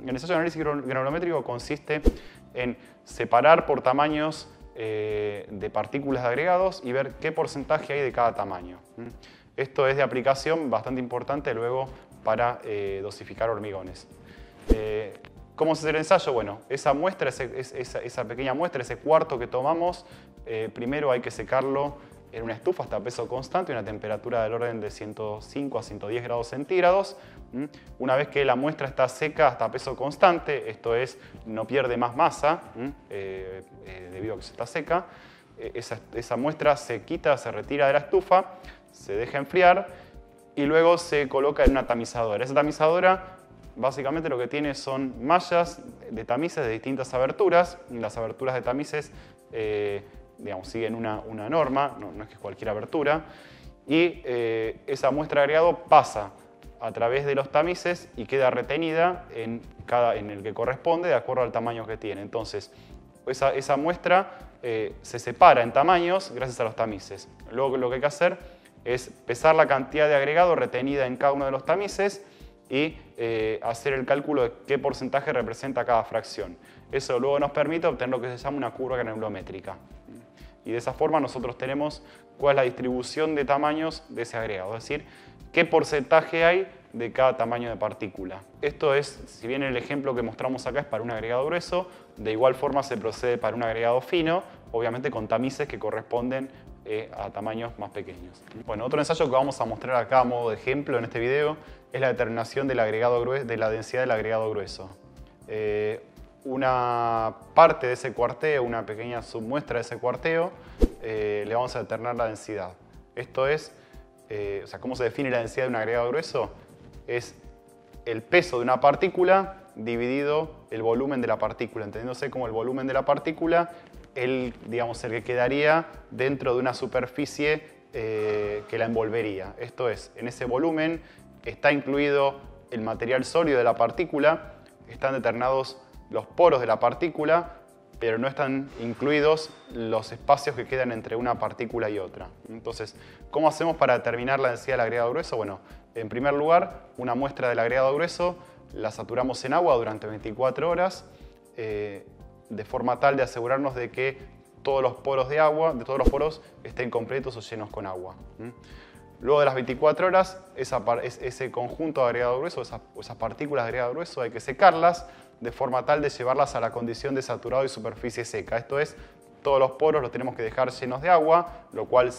El ensayo de análisis granulométrico consiste en separar por tamaños de partículas de agregados y ver qué porcentaje hay de cada tamaño. Esto es de aplicación bastante importante luego para dosificar hormigones. ¿Cómo se hace el ensayo? Bueno, esa muestra, esa pequeña muestra, ese cuarto que tomamos, primero hay que secarlo en una estufa hasta peso constante, una temperatura del orden de 105 a 110 grados centígrados. Una vez que la muestra está seca hasta peso constante, esto es, no pierde más masa debido a que está seca, esa muestra se quita, se retira de la estufa, se deja enfriar y luego se coloca en una tamizadora. Esa tamizadora básicamente lo que tiene son mallas de tamices de distintas aberturas. Las aberturas de tamices digamos, siguen una norma, no es que es cualquier abertura, y esa muestra de agregado pasa a través de los tamices y queda retenida en el que corresponde de acuerdo al tamaño que tiene. Entonces, esa muestra se separa en tamaños gracias a los tamices. Luego lo que hay que hacer es pesar la cantidad de agregado retenida en cada uno de los tamices y hacer el cálculo de qué porcentaje representa cada fracción. Eso luego nos permite obtener lo que se llama una curva granulométrica. Y de esa forma nosotros tenemos cuál es la distribución de tamaños de ese agregado, es decir, qué porcentaje hay de cada tamaño de partícula. Esto es, si bien el ejemplo que mostramos acá es para un agregado grueso, de igual forma se procede para un agregado fino, obviamente con tamices que corresponden a tamaños más pequeños. Bueno, otro ensayo que vamos a mostrar acá a modo de ejemplo en este video es la determinación del agregado grueso, de la densidad del agregado grueso. Una parte de ese cuarteo, una pequeña submuestra de ese cuarteo, le vamos a determinar la densidad. Esto es, o sea, ¿cómo se define la densidad de un agregado grueso? Es el peso de una partícula dividido el volumen de la partícula, entendiéndose como el volumen de la partícula, digamos, el que quedaría dentro de una superficie que la envolvería. Esto es, en ese volumen está incluido el material sólido de la partícula, están determinados los poros de la partícula, pero no están incluidos los espacios que quedan entre una partícula y otra. Entonces, ¿cómo hacemos para determinar la densidad del agregado grueso? Bueno, en primer lugar, una muestra del agregado grueso la saturamos en agua durante 24 horas, de forma tal de asegurarnos de que todos los poros de agua, de todos los poros, estén completos o llenos con agua. Luego de las 24 horas, ese conjunto de agregado grueso, esas partículas de agregado grueso, hay que secarlas de forma tal de llevarlas a la condición de saturado y superficie seca. Esto es, todos los poros los tenemos que dejar llenos de agua, lo cual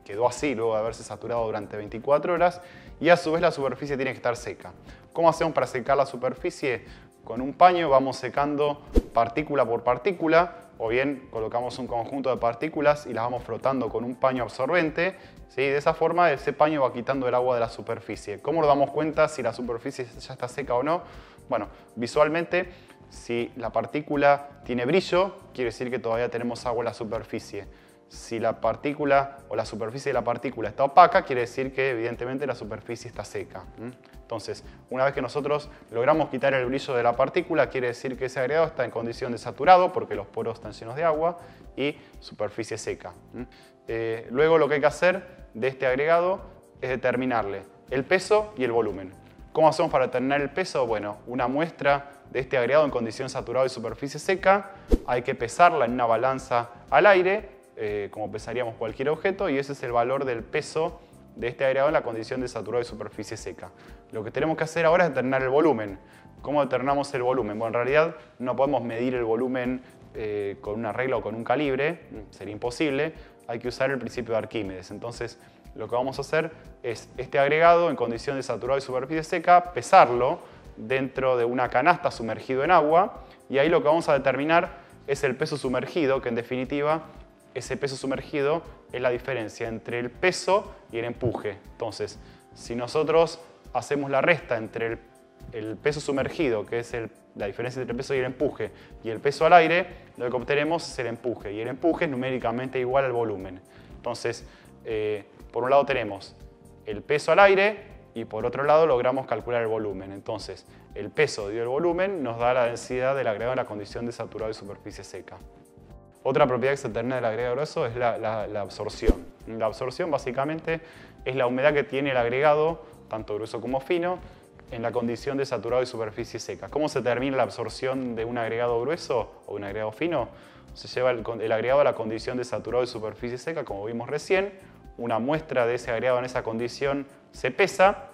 quedó así luego de haberse saturado durante 24 horas, y a su vez la superficie tiene que estar seca. ¿Cómo hacemos para secar la superficie? Con un paño vamos secando partícula por partícula, o bien colocamos un conjunto de partículas y las vamos frotando con un paño absorbente. ¿Sí? De esa forma ese paño va quitando el agua de la superficie. ¿Cómo nos damos cuenta si la superficie ya está seca o no? Bueno, visualmente, si la partícula tiene brillo, quiere decir que todavía tenemos agua en la superficie. Si la partícula o la superficie de la partícula está opaca, quiere decir que evidentemente la superficie está seca. Entonces, una vez que nosotros logramos quitar el brillo de la partícula, quiere decir que ese agregado está en condición de saturado porque los poros están llenos de agua y superficie seca. Luego lo que hay que hacer de este agregado es determinarle el peso y el volumen. ¿Cómo hacemos para determinar el peso? Bueno, una muestra de este agregado en condición saturado y superficie seca, hay que pesarla en una balanza al aire, como pesaríamos cualquier objeto, y ese es el valor del peso de este agregado en la condición de saturado y superficie seca. Lo que tenemos que hacer ahora es determinar el volumen. ¿Cómo determinamos el volumen? Bueno, en realidad no podemos medir el volumen con una regla o con un calibre, sería imposible, hay que usar el principio de Arquímedes. Entonces, lo que vamos a hacer es este agregado en condición de saturado y superficie seca, pesarlo dentro de una canasta sumergido en agua, y ahí lo que vamos a determinar es el peso sumergido, que en definitiva ese peso sumergido es la diferencia entre el peso y el empuje. Entonces, si nosotros hacemos la resta entre el peso sumergido, que es la diferencia entre el peso y el empuje, y el peso al aire, lo que obtenemos es el empuje, y el empuje es numéricamente igual al volumen. Entonces, por un lado tenemos el peso al aire y por otro lado logramos calcular el volumen. Entonces, el peso dividido el volumen nos da la densidad del agregado en la condición de saturado y superficie seca. Otra propiedad que se determina del agregado grueso es la absorción. La absorción básicamente es la humedad que tiene el agregado, tanto grueso como fino, en la condición de saturado y superficie seca. ¿Cómo se determina la absorción de un agregado grueso o un agregado fino? Se lleva el agregado a la condición de saturado y superficie seca, como vimos recién. Una muestra de ese agregado en esa condición se pesa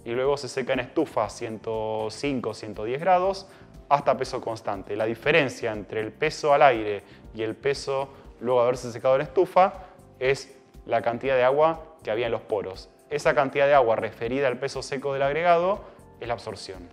y luego se seca en estufa a 105, 110 grados hasta peso constante. La diferencia entre el peso al aire y el peso luego de haberse secado en estufa es la cantidad de agua que había en los poros. Esa cantidad de agua referida al peso seco del agregado es la absorción.